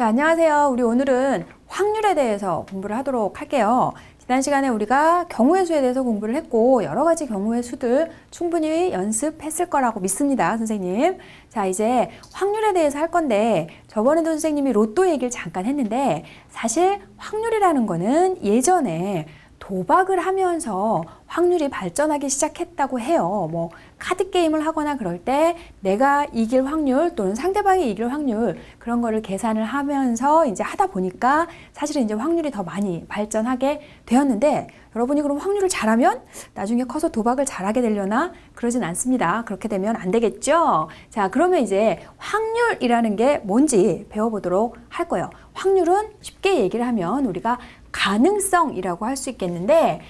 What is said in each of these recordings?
자, 안녕하세요. 우리 오늘은 확률에 대해서 공부를 하도록 할게요. 지난 시간에 우리가 경우의 수에 대해서 공부를 했고 여러 가지 경우의 수들 충분히 연습했을 거라고 믿습니다, 선생님. 자, 이제 확률에 대해서 할 건데 저번에도 선생님이 로또 얘기를 잠깐 했는데 사실 확률이라는 거는 예전에 도박을 하면서 확률이 발전하기 시작했다고 해요. 뭐 카드 게임을 하거나 그럴 때 내가 이길 확률 또는 상대방이 이길 확률 그런 거를 계산을 하면서 이제 하다 보니까 사실은 이제 확률이 더 많이 발전하게 되었는데 여러분이 그럼 확률을 잘하면 나중에 커서 도박을 잘하게 되려나? 그러진 않습니다. 그렇게 되면 안 되겠죠? 자, 그러면 이제 확률이라는 게 뭔지 배워보도록 할 거예요. 확률은 쉽게 얘기를 하면 우리가 가능성이라고 할 수 있겠는데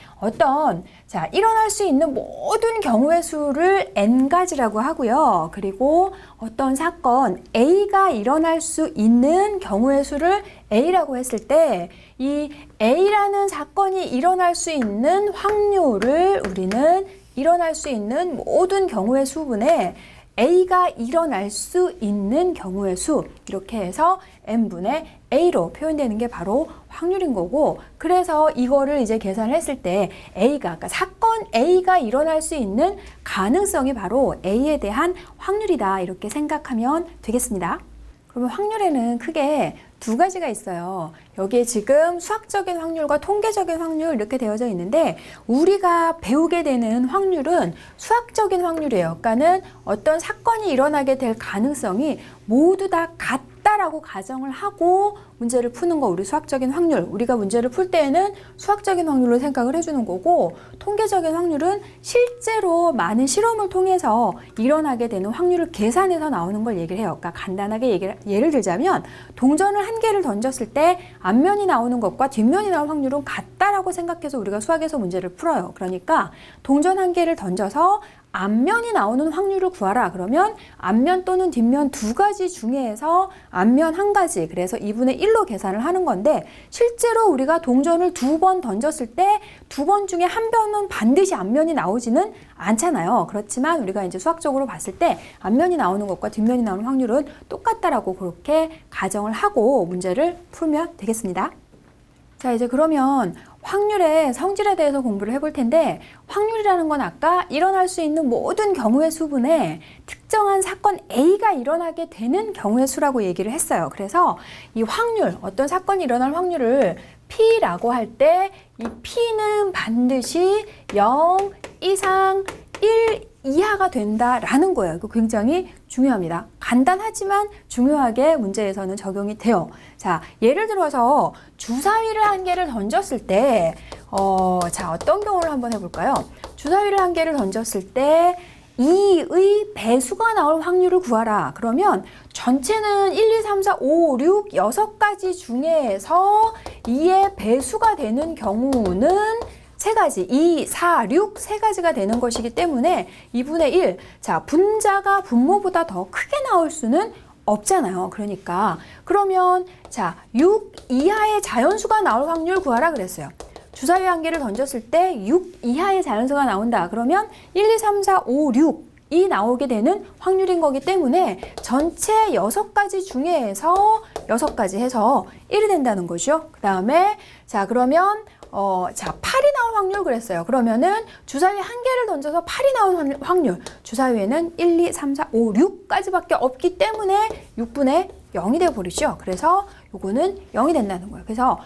자, 일어날 수 있는 모든 경우의 수를 n가지라고 하고요. 그리고 어떤 사건 A가 일어날 수 있는 경우의 수를 A라고 했을 때 이 A라는 사건이 일어날 수 있는 확률을 우리는 일어날 수 있는 모든 경우의 수분에 A가 일어날 수 있는 경우의 수 이렇게 해서 n분의 A로 표현되는 게 바로 확률인 거고 그래서 이거를 이제 계산을 했을 때 그러니까 사건 A가 일어날 수 있는 가능성이 바로 A에 대한 확률이다 이렇게 생각하면 되겠습니다. 그러면 확률에는 크게 두 가지가 있어요. 여기에 지금 수학적인 확률과 통계적인 확률 이렇게 되어져 있는데 우리가 배우게 되는 확률은 수학적인 확률이에요. 그러니까는 어떤 사건이 일어나게 될 가능성이 모두 다 같다라고 가정을 하고 문제를 푸는 거 우리 수학적인 확률. 우리가 문제를 풀 때에는 수학적인 확률로 생각을 해주는 거고 통계적인 확률은 실제로 많은 실험을 통해서 일어나게 되는 확률을 계산해서 나오는 걸 얘기를 해요. 그러니까 간단하게 예를 들자면 동전을 한 개를 던졌을 때 앞면이 나오는 것과 뒷면이 나올 확률은 같다라고 생각해서 우리가 수학에서 문제를 풀어요. 그러니까 동전 한 개를 던져서 앞면이 나오는 확률을 구하라. 그러면 앞면 또는 뒷면 두 가지 중에서 앞면 한 가지, 그래서 2분의 1로 계산을 하는 건데 실제로 우리가 동전을 두 번 던졌을 때 두 번 중에 한 번은 반드시 앞면이 나오지는 않잖아요. 그렇지만 우리가 이제 수학적으로 봤을 때 앞면이 나오는 것과 뒷면이 나오는 확률은 똑같다라고 그렇게 가정을 하고 문제를 풀면 되겠습니다. 자, 이제 그러면 확률의 성질에 대해서 공부를 해볼 텐데 확률이라는 건 아까 일어날 수 있는 모든 경우의 수분에 특정한 사건 A가 일어나게 되는 경우의 수라고 얘기를 했어요. 그래서 이 확률, 어떤 사건이 일어날 확률을 P라고 할 때 이 P는 반드시 0 이상 1 이하가 된다라는 거예요. 이거 굉장히 중요합니다. 간단하지만 중요하게 문제에서는 적용이 돼요. 자, 예를 들어서 주사위를 한 개를 던졌을 때 자, 어떤 경우를 한번 해볼까요? 주사위를 한 개를 던졌을 때 2의 배수가 나올 확률을 구하라. 그러면 전체는 1, 2, 3, 4, 5, 6, 6가지 중에서 2의 배수가 되는 경우는 세 가지, 2, 4, 6, 세 가지가 되는 것이기 때문에 2분의 1, 자, 분자가 분모보다 더 크게 나올 수는 없잖아요. 그러니까 그러면 자, 6 이하의 자연수가 나올 확률 구하라 그랬어요. 주사위 한 개를 던졌을 때 6 이하의 자연수가 나온다. 그러면 1, 2, 3, 4, 5, 6이 나오게 되는 확률인 거기 때문에 전체 6가지 중에서 6가지 해서 1이 된다는 거죠. 그 다음에 자, 그러면 자, 8이 나올 확률 그랬어요. 그러면은 주사위 한 개를 던져서 8이 나올 확률. 주사위에는 1, 2, 3, 4, 5, 6까지밖에 없기 때문에 6분의 0이 되어버리죠. 그래서 요거는 0이 된다는 거예요. 그래서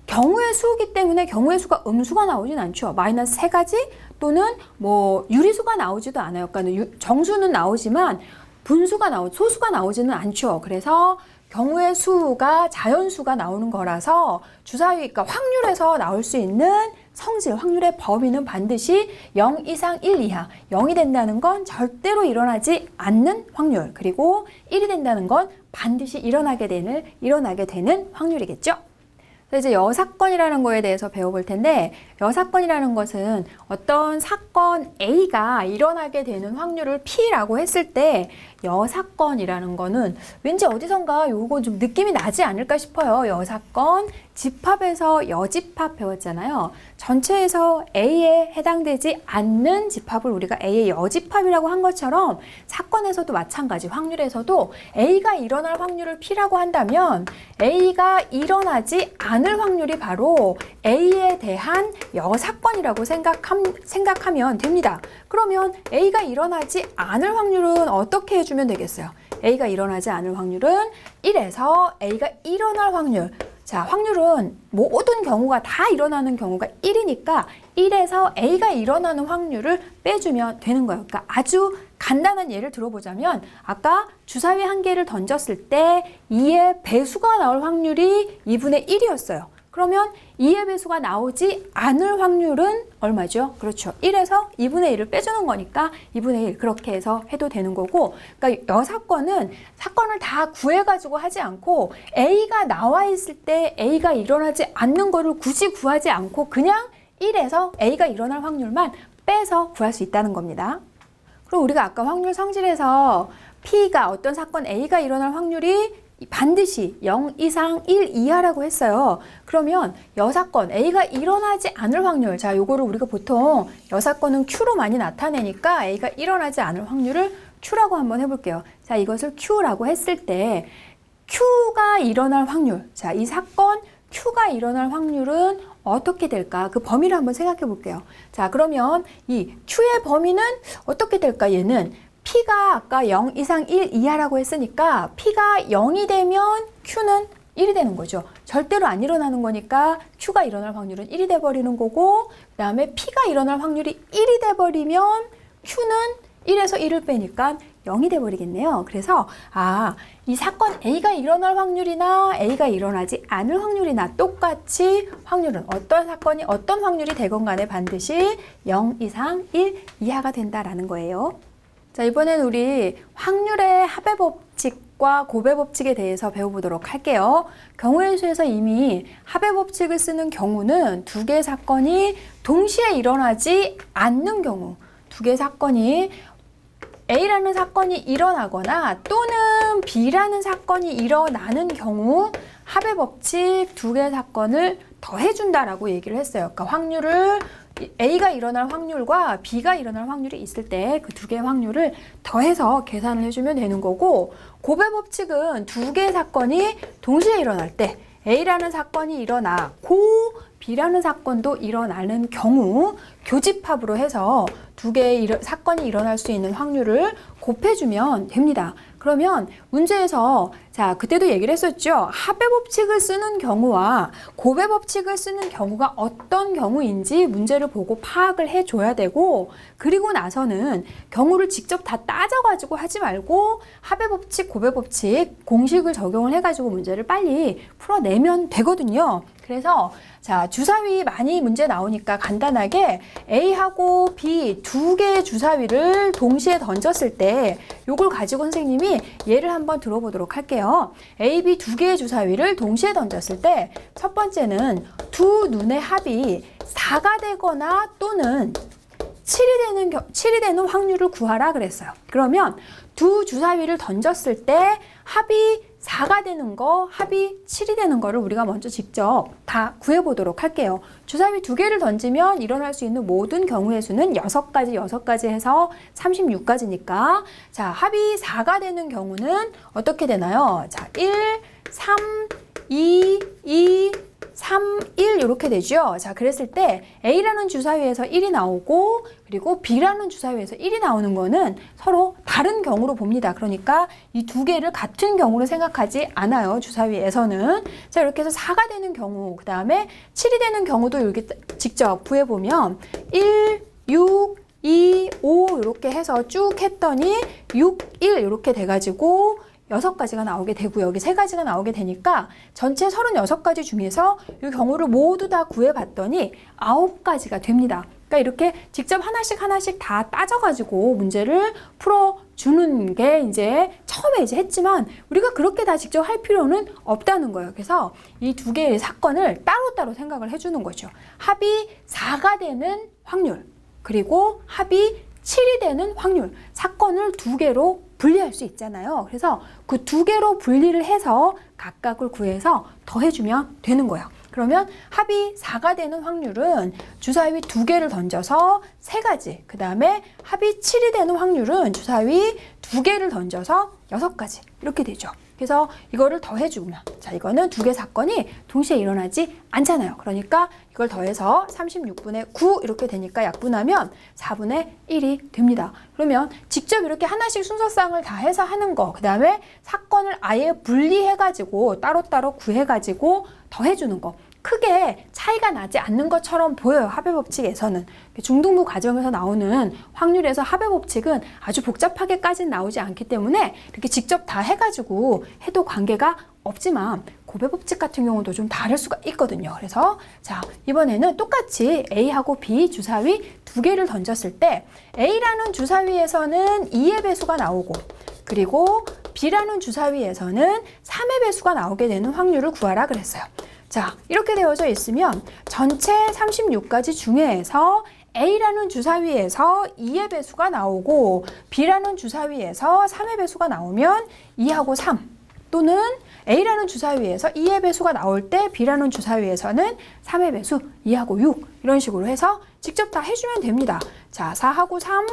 경우의 수이기 때문에 경우의 수가 음수가 나오진 않죠. 마이너스 3가지 또는 뭐 유리수가 나오지도 않아요. 그러니까 정수는 나오지만 소수가 나오지는 않죠. 그래서 경우의 수가 자연수가 나오는 거라서 주사위, 그러니까 확률에서 나올 수 있는 성질, 확률의 범위는 반드시 0 이상 1 이하, 0이 된다는 건 절대로 일어나지 않는 확률, 그리고 1이 된다는 건 반드시 일어나게 되는 확률이겠죠. 그래서 이제 여사건이라는 거에 대해서 배워볼 텐데 여사건이라는 것은 어떤 사건 A가 일어나게 되는 확률을 P라고 했을 때 여사건이라는 거는 왠지 어디선가 요거 좀 느낌이 나지 않을까 싶어요. 여사건, 집합에서 여집합 배웠잖아요. 전체에서 A에 해당되지 않는 집합을 우리가 A의 여집합이라고 한 것처럼 사건에서도 마찬가지, 확률에서도 A가 일어날 확률을 P라고 한다면 A가 일어나지 않을 확률이 바로 A에 대한 여사건이라고 생각하면 됩니다. 그러면 A가 일어나지 않을 확률은 어떻게 해주면 되겠어요? A가 일어나지 않을 확률은 1에서 A가 일어날 확률. 자, 확률은 모든 경우가 다 일어나는 경우가 1이니까 1에서 A가 일어나는 확률을 빼주면 되는 거예요. 그러니까 아주 간단한 예를 들어보자면 아까 주사위 한 개를 던졌을 때 2의 배수가 나올 확률이 2분의 1이었어요. 그러면 2의 배수가 나오지 않을 확률은 얼마죠? 그렇죠. 1에서 2분의 1을 빼주는 거니까 2분의 1 그렇게 해서 해도 되는 거고, 그러니까 여사건은 사건을 다 구해가지고 하지 않고 A가 나와 있을 때 A가 일어나지 않는 거를 굳이 구하지 않고 그냥 1에서 A가 일어날 확률만 빼서 구할 수 있다는 겁니다. 그럼 우리가 아까 확률 성질에서 P가 어떤 사건 A가 일어날 확률이 반드시 0 이상 1 이하라고 했어요. 그러면 여사건 A가 일어나지 않을 확률, 자 요거를 우리가 보통 여사건은 Q로 많이 나타내니까 A가 일어나지 않을 확률을 Q라고 한번 해볼게요. 자 이것을 Q라고 했을 때 Q가 일어날 확률, 자 이 사건 Q가 일어날 확률은 어떻게 될까? 그 범위를 한번 생각해 볼게요. 자 그러면 이 Q의 범위는 어떻게 될까? 얘는 P가 아까 0 이상 1 이하라고 했으니까 P가 0이 되면 Q는 1이 되는 거죠. 절대로 안 일어나는 거니까 Q가 일어날 확률은 1이 돼버리는 거고, 그 다음에 P가 일어날 확률이 1이 돼버리면 Q는 1에서 1을 빼니까 0이 돼버리겠네요. 그래서 이 사건 A가 일어날 확률이나 A가 일어나지 않을 확률이나 똑같이 확률은 어떤 사건이 어떤 확률이 되건 간에 반드시 0 이상 1 이하가 된다라는 거예요. 자, 이번엔 우리 확률의 합의 법칙과 곱의 법칙에 대해서 배워보도록 할게요. 경우의 수에서 이미 합의 법칙을 쓰는 경우는 두 개의 사건이 동시에 일어나지 않는 경우, 두 개의 사건이 A라는 사건이 일어나거나 또는 B라는 사건이 일어나는 경우 합의 법칙 두 개의 사건을 더해준다라고 얘기를 했어요. 그러니까 확률을 A가 일어날 확률과 B가 일어날 확률이 있을 때 그 두 개의 확률을 더해서 계산을 해주면 되는 거고, 곱의 법칙은 두 개의 사건이 동시에 일어날 때 A라는 사건이 일어나고 B라는 사건도 일어나는 경우 교집합으로 해서 두 개의 사건이 일어날 수 있는 확률을 곱해주면 됩니다. 그러면 문제에서 자 그때도 얘기를 했었죠. 합의 법칙을 쓰는 경우와 곱의 법칙을 쓰는 경우가 어떤 경우인지 문제를 보고 파악을 해줘야 되고, 그리고 나서는 경우를 직접 다 따져가지고 하지 말고 합의 법칙, 곱의 법칙 공식을 적용을 해가지고 문제를 빨리 풀어내면 되거든요. 그래서 자 주사위 많이 문제 나오니까 간단하게 A하고 B 두 개의 주사위를 동시에 던졌을 때 요걸 가지고 선생님이 예를 한번 들어보도록 할게요. A, B 두 개의 주사위를 동시에 던졌을 때 첫 번째는 두 눈의 합이 4가 되거나 또는 7이 되는 확률을 구하라 그랬어요. 그러면 두 주사위를 던졌을 때 합이 4가 되는 거, 합이 7이 되는 거를 우리가 먼저 직접 다 구해보도록 할게요. 주사위 두 개를 던지면 일어날 수 있는 모든 경우의 수는 6가지 해서 36가지니까 자, 합이 4가 되는 경우는 어떻게 되나요? 자, 1, 3, 2, 3, 1 이렇게 되죠. 자, 그랬을 때 A라는 주사위에서 1이 나오고 그리고 B라는 주사위에서 1이 나오는 거는 서로 다른 경우로 봅니다. 그러니까 이 두 개를 같은 경우로 생각하지 않아요. 주사위에서는. 자, 이렇게 해서 4가 되는 경우, 그 다음에 7이 되는 경우도 이렇게 직접 구해보면 1, 6, 2, 5 이렇게 해서 쭉 했더니 6, 1 이렇게 돼가지고 6가지가 나오게 되고 여기 3가지가 나오게 되니까 전체 36가지 중에서 이 경우를 모두 다 구해봤더니 9가지가 됩니다. 그러니까 이렇게 직접 하나씩 다 따져가지고 문제를 풀어주는 게 이제 처음에 이제 했지만 우리가 그렇게 다 직접 할 필요는 없다는 거예요. 그래서 이 두 개의 사건을 따로따로 생각을 해주는 거죠. 합이 4가 되는 확률, 그리고 합이 7이 되는 확률, 사건을 두 개로 분리할 수 있잖아요. 그래서 그 두 개로 분리를 해서 각각을 구해서 더해주면 되는 거예요. 그러면 합이 4가 되는 확률은 주사위 두 개를 던져서 3가지, 그 다음에 합이 7이 되는 확률은 주사위 두 개를 던져서 6가지 이렇게 되죠. 그래서 이거를 더해주면, 자, 이거는 두 개 사건이 동시에 일어나지 않잖아요. 그러니까 이걸 더해서 36분의 9 이렇게 되니까 약분하면 4분의 1이 됩니다. 그러면 직접 이렇게 하나씩 순서상을 다 해서 하는 거, 그 다음에 사건을 아예 분리해가지고 따로따로 구해가지고 더해주는 거, 크게 차이가 나지 않는 것처럼 보여요. 합의 법칙에서는. 중등부 과정에서 나오는 확률에서 합의 법칙은 아주 복잡하게까지는 나오지 않기 때문에 이렇게 직접 다 해가지고 해도 관계가 없지만 곱의 법칙 같은 경우도 좀 다를 수가 있거든요. 그래서 자, 이번에는 똑같이 A하고 B 주사위 두 개를 던졌을 때 A라는 주사위에서는 2의 배수가 나오고, 그리고 B라는 주사위에서는 3의 배수가 나오게 되는 확률을 구하라 그랬어요. 자, 이렇게 되어져 있으면 전체 36가지 중에서 A라는 주사위에서 2의 배수가 나오고 B라는 주사위에서 3의 배수가 나오면 2하고 3, 또는 A라는 주사위에서 2의 배수가 나올 때 B라는 주사위에서는 3의 배수 2하고 6 이런 식으로 해서 직접 다 해주면 됩니다. 자, 4하고 3,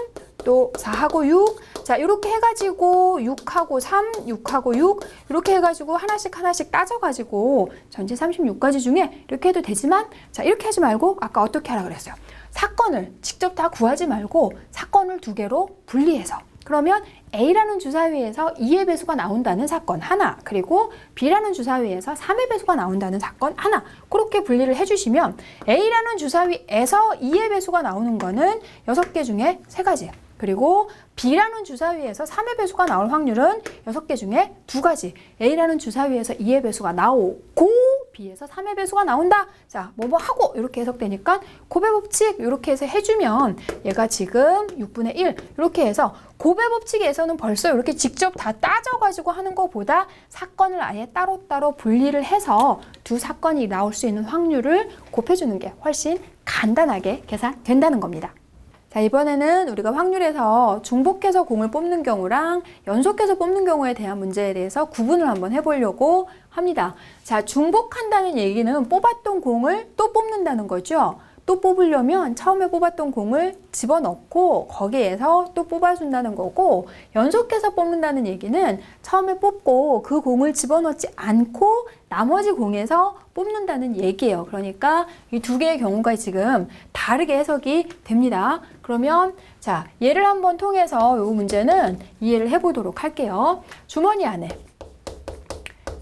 또 4하고 6, 자, 이렇게 해가지고 6하고 3, 6하고 6 이렇게 해가지고 하나씩 따져가지고 전체 36가지 중에 이렇게 해도 되지만, 자, 이렇게 하지 말고 아까 어떻게 하라 그랬어요? 사건을 직접 다 구하지 말고 사건을 두 개로 분리해서, 그러면 A라는 주사위에서 2의 배수가 나온다는 사건 하나, 그리고 B라는 주사위에서 3의 배수가 나온다는 사건 하나, 그렇게 분리를 해주시면 A라는 주사위에서 2의 배수가 나오는 거는 6개 중에 3가지, 그리고 B라는 주사위에서 3의 배수가 나올 확률은 6개 중에 2가지, A라는 주사위에서 2의 배수가 나오고 B에서 3의 배수가 나온다. 자, 뭐뭐 하고 이렇게 해석되니까 곱의 법칙 이렇게 해서 해주면 얘가 지금 6분의 1 이렇게 해서 곱의 법칙에서는 벌써 이렇게 직접 다 따져가지고 하는 것보다 사건을 아예 따로따로 분리를 해서 두 사건이 나올 수 있는 확률을 곱해주는 게 훨씬 간단하게 계산된다는 겁니다. 자, 이번에는 우리가 확률에서 중복해서 공을 뽑는 경우랑 연속해서 뽑는 경우에 대한 문제에 대해서 구분을 한번 해보려고 합니다. 자, 중복한다는 얘기는 뽑았던 공을 또 뽑는다는 거죠. 또 뽑으려면 처음에 뽑았던 공을 집어넣고 거기에서 또 뽑아준다는 거고, 연속해서 뽑는다는 얘기는 처음에 뽑고 그 공을 집어넣지 않고 나머지 공에서 뽑는다는 얘기예요. 그러니까 이 두 개의 경우가 지금 다르게 해석이 됩니다. 그러면 자, 예를 한번 통해서 이 문제는 이해를 해보도록 할게요. 주머니 안에,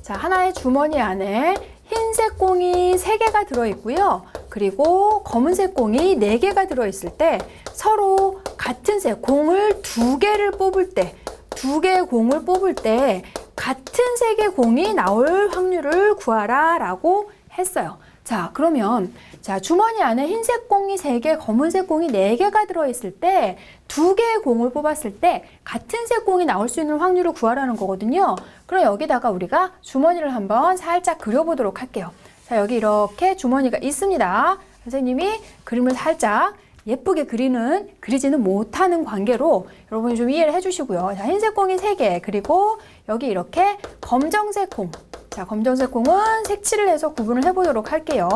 자, 하나의 주머니 안에 흰색 공이 3개가 들어있고요. 그리고 검은색 공이 4개가 들어있을 때 서로 같은 색 공을 2개를 뽑을 때, 2개의 공을 뽑을 때 같은 색의 공이 나올 확률을 구하라 라고 했어요. 자, 그러면 자, 주머니 안에 흰색 공이 3개, 검은색 공이 4개가 들어있을 때 2개의 공을 뽑았을 때 같은 색 공이 나올 수 있는 확률을 구하라는 거거든요. 그럼 여기다가 우리가 주머니를 한번 살짝 그려보도록 할게요. 자, 여기 이렇게 주머니가 있습니다. 선생님이 그림을 살짝 예쁘게 그리지는 못하는 관계로 여러분이 좀 이해를 해주시고요. 자, 흰색 공이 3개, 그리고 여기 이렇게 검정색 공. 자, 검정색 공은 색칠을 해서 구분을 해보도록 할게요.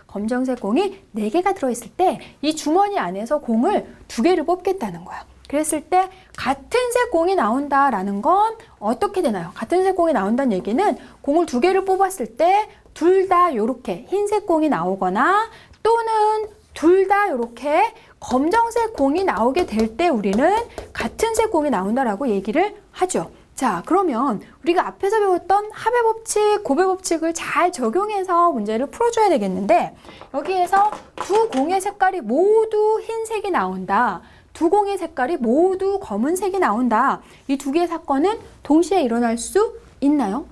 검정색 공이 4개가 들어있을 때 이 주머니 안에서 공을 2개를 뽑겠다는 거야. 그랬을 때 같은 색 공이 나온다라는 건 어떻게 되나요? 같은 색 공이 나온다는 얘기는 공을 2개를 뽑았을 때 둘 다 이렇게 흰색 공이 나오거나, 또는 둘 다 이렇게 검정색 공이 나오게 될 때 우리는 같은 색 공이 나온다라고 얘기를 하죠. 자, 그러면 우리가 앞에서 배웠던 합의 법칙, 곱의 법칙을 잘 적용해서 문제를 풀어줘야 되겠는데, 여기에서 두 공의 색깔이 모두 흰색이 나온다, 두 공의 색깔이 모두 검은색이 나온다. 이 두 개의 사건은 동시에 일어날 수 있나요?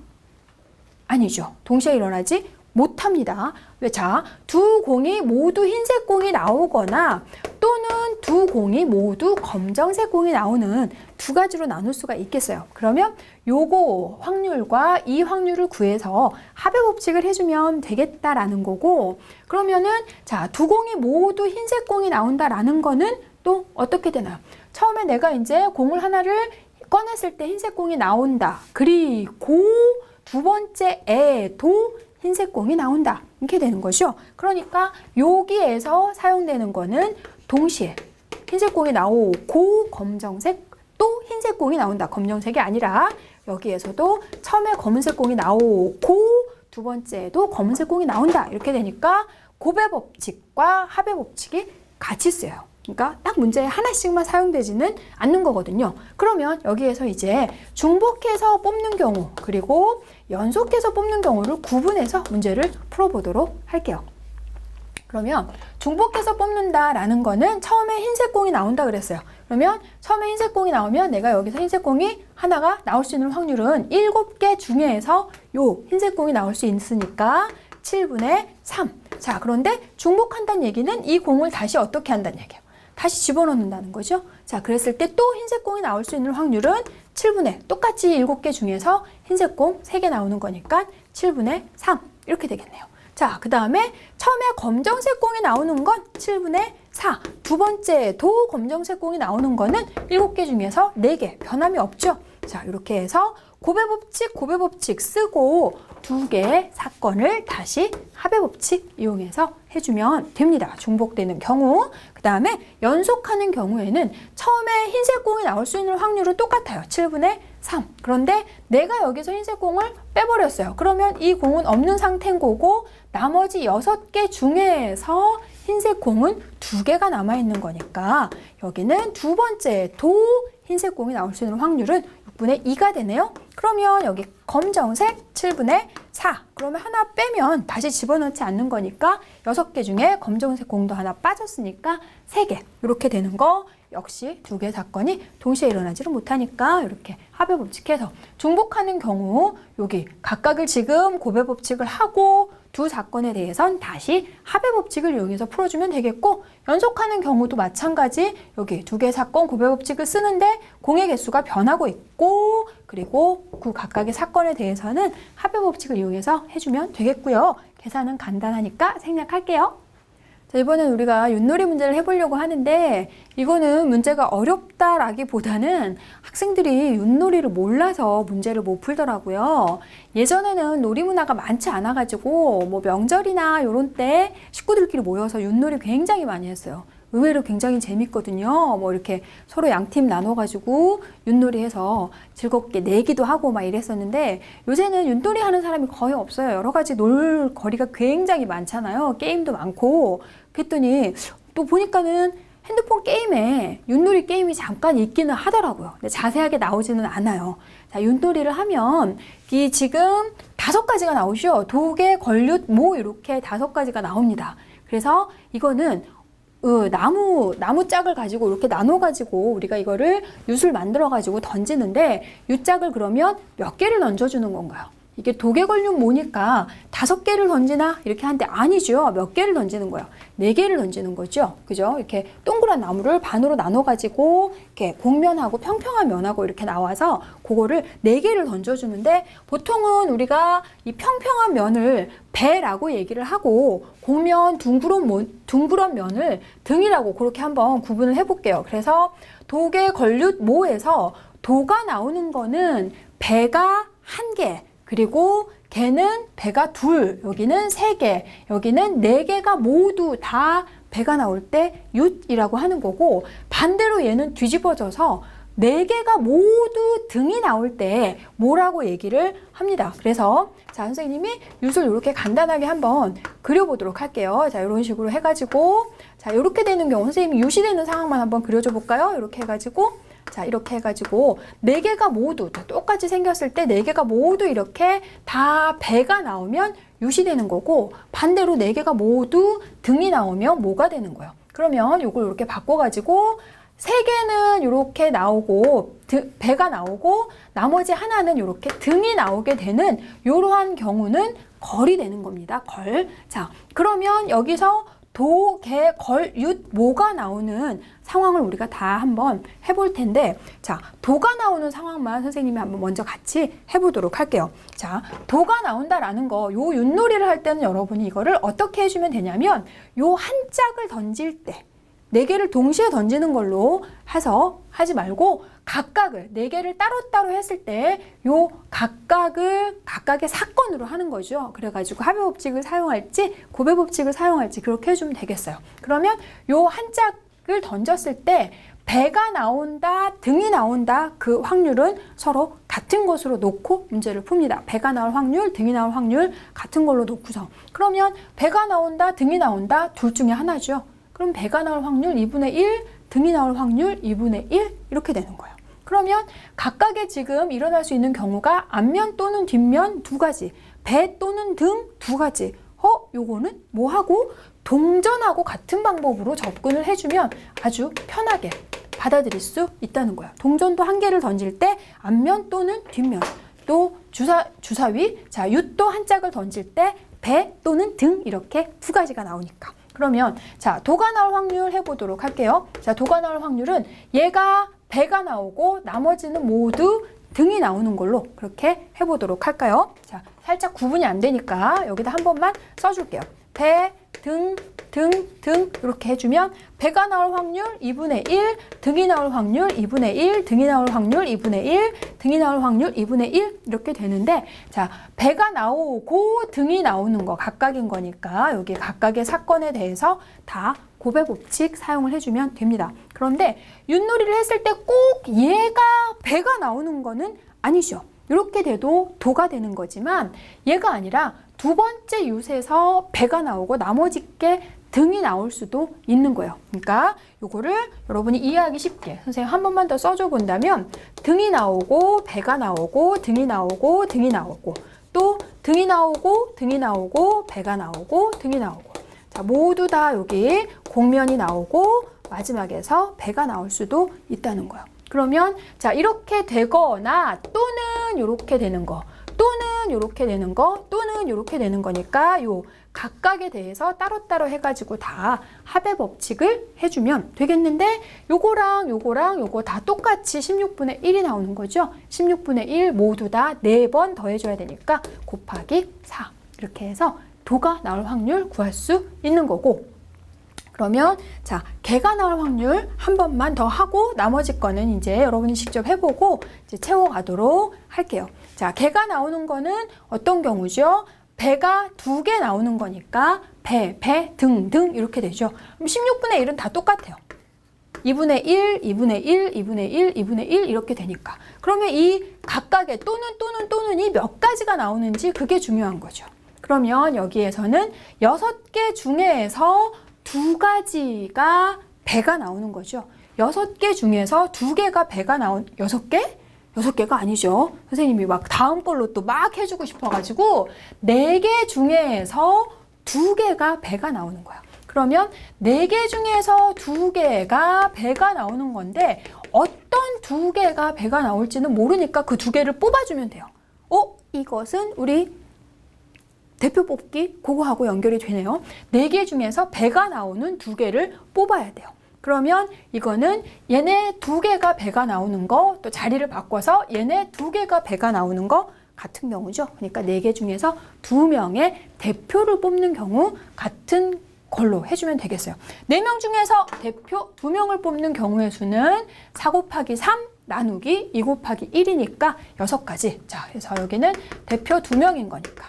아니죠. 동시에 일어나지 못합니다. 왜? 자, 두 공이 모두 흰색 공이 나오거나 또는 두 공이 모두 검정색 공이 나오는 두 가지로 나눌 수가 있겠어요. 그러면 요거 확률과 이 확률을 구해서 합의 법칙을 해주면 되겠다라는 거고, 그러면은 자, 두 공이 모두 흰색 공이 나온다라는 거는 또 어떻게 되나요? 처음에 내가 이제 공을 하나를 꺼냈을 때 흰색 공이 나온다. 그리고 두 번째에도 흰색 공이 나온다. 이렇게 되는 거죠. 그러니까 여기에서 사용되는 거는 동시에 흰색 공이 나오고 검정색 또 흰색 공이 나온다. 검정색이 아니라 여기에서도 처음에 검은색 공이 나오고 두 번째에도 검은색 공이 나온다. 이렇게 되니까 곱의 법칙과 합의 법칙이 같이 쓰여요. 그러니까 딱 문제에 하나씩만 사용되지는 않는 거거든요. 그러면 여기에서 이제 중복해서 뽑는 경우 그리고 연속해서 뽑는 경우를 구분해서 문제를 풀어보도록 할게요. 그러면 중복해서 뽑는다라는 거는 처음에 흰색 공이 나온다 그랬어요. 그러면 처음에 흰색 공이 나오면 내가 여기서 흰색 공이 하나가 나올 수 있는 확률은 7개 중에서 요 흰색 공이 나올 수 있으니까 7분의 3. 자, 그런데 중복한다는 얘기는 이 공을 다시 어떻게 한다는 얘기예요. 다시 집어넣는다는 거죠. 자, 그랬을 때 또 흰색 공이 나올 수 있는 확률은 7분의 똑같이 7개 중에서 흰색 공 3개 나오는 거니까 7분의 3 이렇게 되겠네요. 자, 그 다음에 처음에 검정색 공이 나오는 건 7분의 4. 두 번째도 검정색 공이 나오는 거는 7개 중에서 4개. 변함이 없죠. 자, 이렇게 해서 곱의 법칙 쓰고 두 개의 사건을 다시 합의 법칙 이용해서 해주면 됩니다. 중복되는 경우. 그 다음에 연속하는 경우에는 처음에 흰색 공이 나올 수 있는 확률은 똑같아요. 7분의 3. 그런데 내가 여기서 흰색 공을 빼버렸어요. 그러면 이 공은 없는 상태인 거고 나머지 6개 중에서 흰색 공은 2개가 남아있는 거니까 여기는 두 번째도 흰색 공이 나올 수 있는 확률은 6분의 2가 되네요. 그러면 여기 검정색 7분의 4. 그러면 하나 빼면 다시 집어넣지 않는 거니까 6개 중에 검정색 공도 하나 빠졌으니까 3개. 이렇게 되는 거 역시 두 개의 사건이 동시에 일어나지를 못하니까 이렇게 합의 법칙해서 중복하는 경우 여기 각각을 지금 곱의 법칙을 하고 두 사건에 대해선 다시 합의 법칙을 이용해서 풀어주면 되겠고 연속하는 경우도 마찬가지 여기 두 개의 사건 곱의 법칙을 쓰는데 공의 개수가 변하고 있고 그리고 그 각각의 사건에 대해서는 합의 법칙을 이용해서 해주면 되겠고요. 계산은 간단하니까 생략할게요. 자, 이번엔 우리가 윷놀이 문제를 해보려고 하는데 이거는 문제가 어렵다라기보다는 학생들이 윷놀이를 몰라서 문제를 못 풀더라고요. 예전에는 놀이 문화가 많지 않아가지고 뭐 명절이나 요런 때 식구들끼리 모여서 윷놀이 굉장히 많이 했어요. 의외로 굉장히 재밌거든요. 뭐 이렇게 서로 양팀 나눠가지고 윷놀이 해서 즐겁게 내기도 하고 막 이랬었는데 요새는 윷놀이 하는 사람이 거의 없어요. 여러 가지 놀거리가 굉장히 많잖아요. 게임도 많고. 그랬더니 또 보니까는 핸드폰 게임에 윷놀이 게임이 잠깐 있기는 하더라고요. 근데 자세하게 나오지는 않아요. 자, 윷놀이를 하면 이 지금 5가지가 나오죠. 도개, 걸윷, 모 이렇게 5가지가 나옵니다. 그래서 이거는 나무 짝을 가지고 이렇게 나눠가지고 우리가 이거를 윷을 만들어가지고 던지는데 윷짝을 그러면 몇 개를 던져주는 건가요? 이게 도개 걸윷 모니까 5개를 던지나 이렇게 하는데 아니죠. 몇 개를 던지는 거예요. 4개를 던지는 거죠. 그죠? 이렇게 동그란 나무를 반으로 나눠가지고 이렇게 곡면하고 평평한 면하고 이렇게 나와서 그거를 4개를 던져주는데 보통은 우리가 이 평평한 면을 배라고 얘기를 하고 곡면 둥그런 면을 등이라고 그렇게 한번 구분을 해볼게요. 그래서 도개 걸윷 모에서 도가 나오는 거는 배가 1개 그리고 개는 배가 2, 여기는 3개, 여기는 4개가 모두 다 배가 나올 때 윷이라고 하는 거고 반대로 얘는 뒤집어져서 4개가 모두 등이 나올 때 뭐라고 얘기를 합니다. 그래서 자, 선생님이 윷을 이렇게 간단하게 한번 그려보도록 할게요. 자, 이런 식으로 해가지고 자, 이렇게 되는 경우 선생님이 윷이 되는 상황만 한번 그려줘 볼까요? 이렇게 해가지고 자, 이렇게 해가지고 4개가 모두 똑같이 생겼을 때 4개가 모두 이렇게 다 배가 나오면 윷이 되는 거고 반대로 4개가 모두 등이 나오면 뭐가 되는 거예요. 그러면 이걸 이렇게 바꿔가지고 3개는 이렇게 나오고 배가 나오고 나머지 하나는 이렇게 등이 나오게 되는 이러한 경우는 걸이 되는 겁니다. 걸. 자, 그러면 여기서 도, 개, 걸, 윷, 모가 나오는 상황을 우리가 다 한번 해볼 텐데 자, 도가 나오는 상황만 선생님이 한번 먼저 같이 해보도록 할게요. 자, 도가 나온다라는 거, 요 윷놀이를 할 때는 여러분이 이거를 어떻게 해주면 되냐면 요 한 짝을 던질 때 4개를 동시에 던지는 걸로 해서 하지 말고 각각을 4개를 따로따로 했을 때 요 각각을 각각의 사건으로 하는 거죠. 그래가지고 합의 법칙을 사용할지 곱의 법칙을 사용할지 그렇게 해주면 되겠어요. 그러면 요 한 짝을 던졌을 때 배가 나온다, 등이 나온다 그 확률은 서로 같은 것으로 놓고 문제를 풉니다. 배가 나올 확률, 등이 나올 확률 같은 걸로 놓고서 그러면 배가 나온다, 등이 나온다 둘 중에 하나죠. 그럼 배가 나올 확률 2분의 1, 등이 나올 확률 2분의 1 이렇게 되는 거예요. 그러면 각각의 지금 일어날 수 있는 경우가 앞면 또는 뒷면 2가지, 배 또는 등 2가지. 요거는 뭐하고 동전하고 같은 방법으로 접근을 해주면 아주 편하게 받아들일 수 있다는 거야. 동전도 한 개를 던질 때 앞면 또는 뒷면, 또 주사위, 자, 윷도 한 짝을 던질 때 배 또는 등 이렇게 2가지가 나오니까. 그러면 자, 도가 나올 확률 해보도록 할게요. 자, 도가 나올 확률은 얘가 배가 나오고 나머지는 모두 등이 나오는 걸로 그렇게 해보도록 할까요? 자, 살짝 구분이 안 되니까 여기다 한 번만 써줄게요. 배, 등 이렇게 해주면 배가 나올 확률 2분의 1, 등이 나올 확률 2분의 1, 등이 나올 확률 2분의 1, 등이 나올 확률 2분의 1 이렇게 되는데 자, 배가 나오고 등이 나오는 거 각각인 거니까 여기 각각의 사건에 대해서 다 곱의 법칙 사용을 해주면 됩니다. 그런데 윷놀이를 했을 때 꼭 얘가 배가 나오는 거는 아니죠. 이렇게 돼도 도가 되는 거지만 얘가 아니라 두 번째 윷에서 배가 나오고 나머지 게 등이 나올 수도 있는 거예요. 그러니까 요거를 여러분이 이해하기 쉽게 선생님 한 번만 더 써줘 본다면 등이 나오고 배가 나오고 등이 나오고 등이 나오고 또 등이 나오고 등이 나오고 배가 나오고 등이 나오고 자, 모두 다 여기 공면이 나오고 마지막에서 배가 나올 수도 있다는 거예요. 그러면 자, 이렇게 되거나 또는 이렇게 되는 거 또는 이렇게 되는 거 또는 이렇게 되는 거니까 요 각각에 대해서 따로따로 해가지고 다 합의 법칙을 해주면 되겠는데 요거랑 요거랑 요거 다 똑같이 16분의 1이 나오는 거죠. 16분의 1 모두 다 4번 더해줘야 되니까 곱하기 4 이렇게 해서 도가 나올 확률 구할 수 있는 거고 그러면 자, 개가 나올 확률 한 번만 더 하고 나머지 거는 이제 여러분이 직접 해보고 이제 채워가도록 할게요. 자, 개가 나오는 거는 어떤 경우죠? 배가 2개 나오는 거니까 배, 등 이렇게 되죠. 그럼 16분의 1은 다 똑같아요. 2분의 1, 2분의 1, 2분의 1, 2분의 1 이렇게 되니까. 그러면 이 각각의 또는이 몇 가지가 나오는지 그게 중요한 거죠. 그러면 여기에서는 6개 중에서 2가지가 배가 나오는 거죠. 6개 중에서 2개가 배가 나온 6개? 6개가 아니죠. 선생님이 막 다음 걸로 또 막 해주고 싶어가지고 4개 중에서 2개가 배가 나오는 거야. 그러면 4개 중에서 2개가 배가 나오는 건데 어떤 2개가 배가 나올지는 모르니까 그 2개를 뽑아주면 돼요. 이것은 우리 대표 뽑기 그거하고 연결이 되네요. 4개 중에서 배가 나오는 2개를 뽑아야 돼요. 그러면 이거는 얘네 2개가 배가 나오는 거, 또 자리를 바꿔서 얘네 2개가 배가 나오는 거 같은 경우죠. 그러니까 4개 중에서 2명의 대표를 뽑는 경우 같은 걸로 해주면 되겠어요. 4명 중에서 대표 2명을 뽑는 경우의 수는 4 곱하기 3 나누기 2 곱하기 1이니까 6가지. 자, 그래서 여기는 대표 2명인 거니까.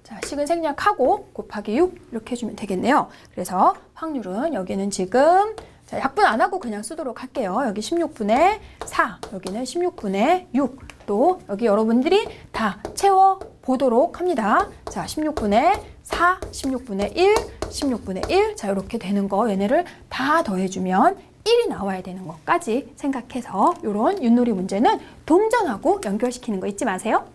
자, 식은 생략하고 곱하기 6 이렇게 해주면 되겠네요. 그래서 확률은 여기는 지금 자, 약분 안 하고 그냥 쓰도록 할게요. 여기 16분의 4, 여기는 16분의 6. 또 여기 여러분들이 다 채워보도록 합니다. 자, 16분의 4, 16분의 1, 16분의 1. 자, 이렇게 되는 거 얘네를 다 더해주면 1이 나와야 되는 것까지 생각해서 이런 윷놀이 문제는 동전하고 연결시키는 거 잊지 마세요.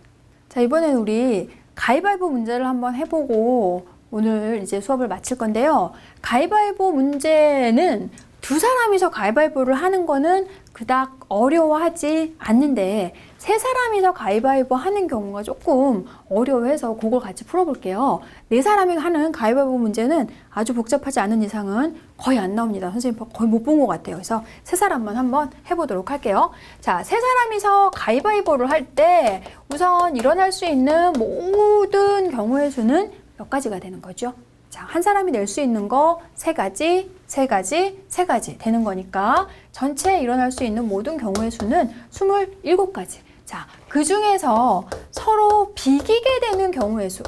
자, 이번엔 우리 가위바위보 문제를 한번 해보고 오늘 이제 수업을 마칠 건데요. 가위바위보 문제는 2사람이서 가위바위보를 하는 거는 그닥 어려워하지 않는데 3사람이서 가위바위보 하는 경우가 조금 어려워해서 그걸 같이 풀어볼게요. 4사람이 하는 가위바위보 문제는 아주 복잡하지 않은 이상은 거의 안 나옵니다. 선생님 거의 못 본 것 같아요. 그래서 3사람만 한번 해보도록 할게요. 자, 3사람이서 가위바위보를 할 때 우선 일어날 수 있는 모든 경우의 수는 몇 가지가 되는 거죠? 자, 한 사람이 낼 수 있는 거 3가지, 세 가지 되는 거니까 전체 일어날 수 있는 모든 경우의 수는 27가지. 자, 그 중에서 서로 비기게 되는 경우의 수.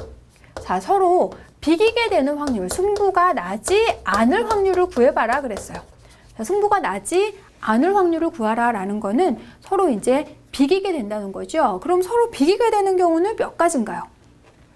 자, 서로 비기게 되는 확률, 승부가 나지 않을 확률을 구해봐라 그랬어요. 자, 승부가 나지 않을 확률을 구하라 라는 거는 서로 이제 비기게 된다는 거죠. 그럼 서로 비기게 되는 경우는 몇 가지인가요?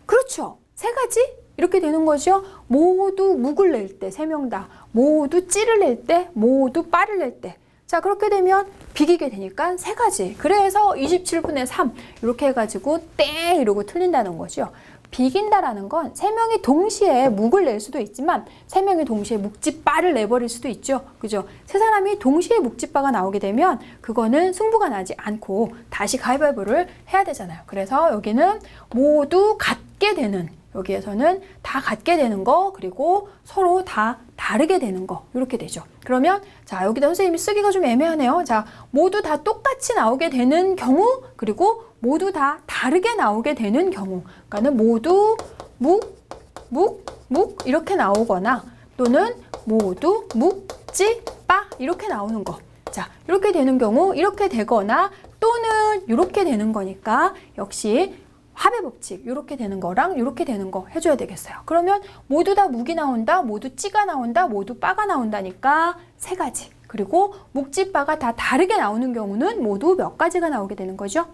그렇죠. 3가지? 이렇게 되는 거죠. 모두 묵을 낼 때, 3명 다. 모두 찌를 낼 때, 모두 빠를 낼 때. 자, 그렇게 되면 비기게 되니까 3가지. 그래서 27분의 3 이렇게 해가지고 땡 이러고 틀린다는 거죠. 비긴다라는 건 3명이 동시에 묵을 낼 수도 있지만 3명이 동시에 묵지빠를 내버릴 수도 있죠. 그죠? 3사람이 동시에 묵지빠가 나오게 되면 그거는 승부가 나지 않고 다시 가위바위보를 해야 되잖아요. 그래서 여기는 모두 같게 되는, 여기에서는 다 같게 되는 거, 그리고 서로 다 다르게 되는 거, 이렇게 되죠. 그러면 자, 여기다 선생님이 쓰기가 좀 애매하네요. 자, 모두 다 똑같이 나오게 되는 경우, 그리고 모두 다 다르게 나오게 되는 경우, 그러니까는 모두 묵 이렇게 나오거나 또는 모두 묵지 빠 이렇게 나오는 거. 자, 이렇게 되는 경우, 이렇게 되거나 또는 이렇게 되는 거니까 역시 합의 법칙, 이렇게 되는 거랑 이렇게 되는 거 해줘야 되겠어요. 그러면 모두 다 묵이 나온다, 모두 찌가 나온다, 모두 빠가 나온다니까 3가지. 그리고 묵지 빠가 다 다르게 나오는 경우는 모두 몇 가지가 나오게 되는 거죠?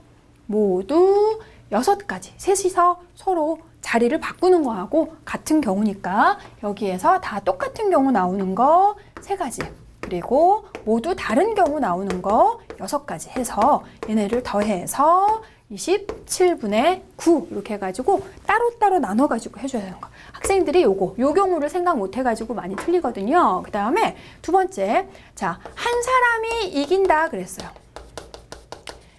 모두 6가지. 셋이서 서로 자리를 바꾸는 거하고 같은 경우니까 여기에서 다 똑같은 경우 나오는 거 3가지. 그리고 모두 다른 경우 나오는 거 6가지 해서 얘네를 더해서 27분의 9 이렇게 해가지고 따로따로 나눠가지고 해줘야 되는 거. 학생들이 요 경우를 생각 못 해가지고 많이 틀리거든요. 그 다음에 2번째, 자, 한 사람이 이긴다 그랬어요.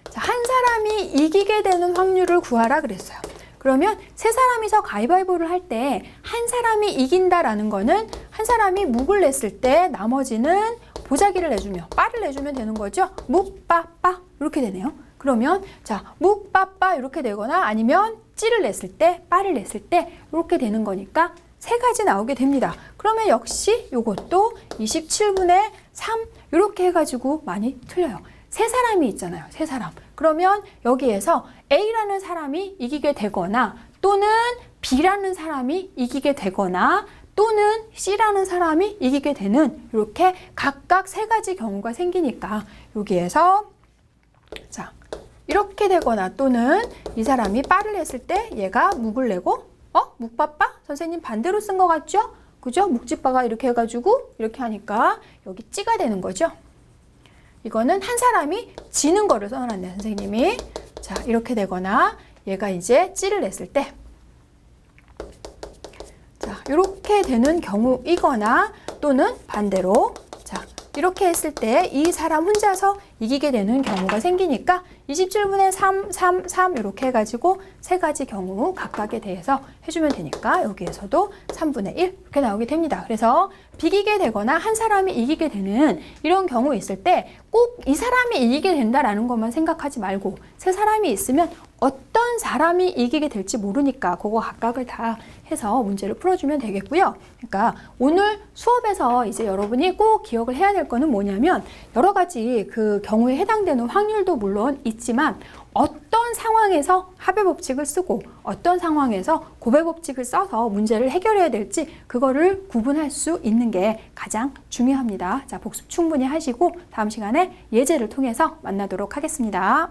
자, 한 사람이 이기게 되는 확률을 구하라 그랬어요. 그러면 3사람이서 가위바위보를 할 때 한 사람이 이긴다라는 거는 한 사람이 묵을 냈을 때 나머지는 보자기를 내주면, 빠를 내주면 되는 거죠. 묵, 빠, 빠 이렇게 되네요. 그러면 자, 묵, 빠, 빠 이렇게 되거나 아니면 찌를 냈을 때, 빠를 냈을 때 이렇게 되는 거니까 3가지 나오게 됩니다. 그러면 역시 이것도 27분의 3 이렇게 해가지고 많이 틀려요. 3사람이 있잖아요. 3사람. 그러면 여기에서 A라는 사람이 이기게 되거나 또는 B라는 사람이 이기게 되거나 또는 C라는 사람이 이기게 되는 이렇게 각각 3가지 경우가 생기니까 여기에서 자, 이렇게 되거나 또는 이 사람이 빠를 했을 때 얘가 묵을 내고 묵빠빠? 선생님 반대로 쓴 것 같죠? 그죠? 묵지빠가 이렇게 해가지고 이렇게 하니까 여기 찌가 되는 거죠. 이거는 한 사람이 지는 거를 써놨네요, 선생님이. 자, 이렇게 되거나 얘가 이제 찌를 냈을 때 자, 이렇게 되는 경우이거나 또는 반대로 자, 이렇게 했을 때 이 사람 혼자서 이기게 되는 경우가 생기니까 27분의 3, 3, 3 이렇게 해가지고 3가지 경우 각각에 대해서 해주면 되니까 여기에서도 3분의 1 이렇게 나오게 됩니다. 그래서 비기게 되거나 한 사람이 이기게 되는 이런 경우 있을 때 꼭 이 사람이 이기게 된다라는 것만 생각하지 말고 3사람이 있으면 어떤 사람이 이기게 될지 모르니까 그거 각각을 다 해서 문제를 풀어주면 되겠고요. 그러니까 오늘 수업에서 이제 여러분이 꼭 기억을 해야 될 거는 뭐냐면 여러 가지 그 경우에 해당되는 확률도 물론 있지만 어떤 상황에서 합의 법칙을 쓰고 어떤 상황에서 곱의 법칙을 써서 문제를 해결해야 될지 그거를 구분할 수 있는 게 가장 중요합니다. 자, 복습 충분히 하시고 다음 시간에 예제를 통해서 만나도록 하겠습니다.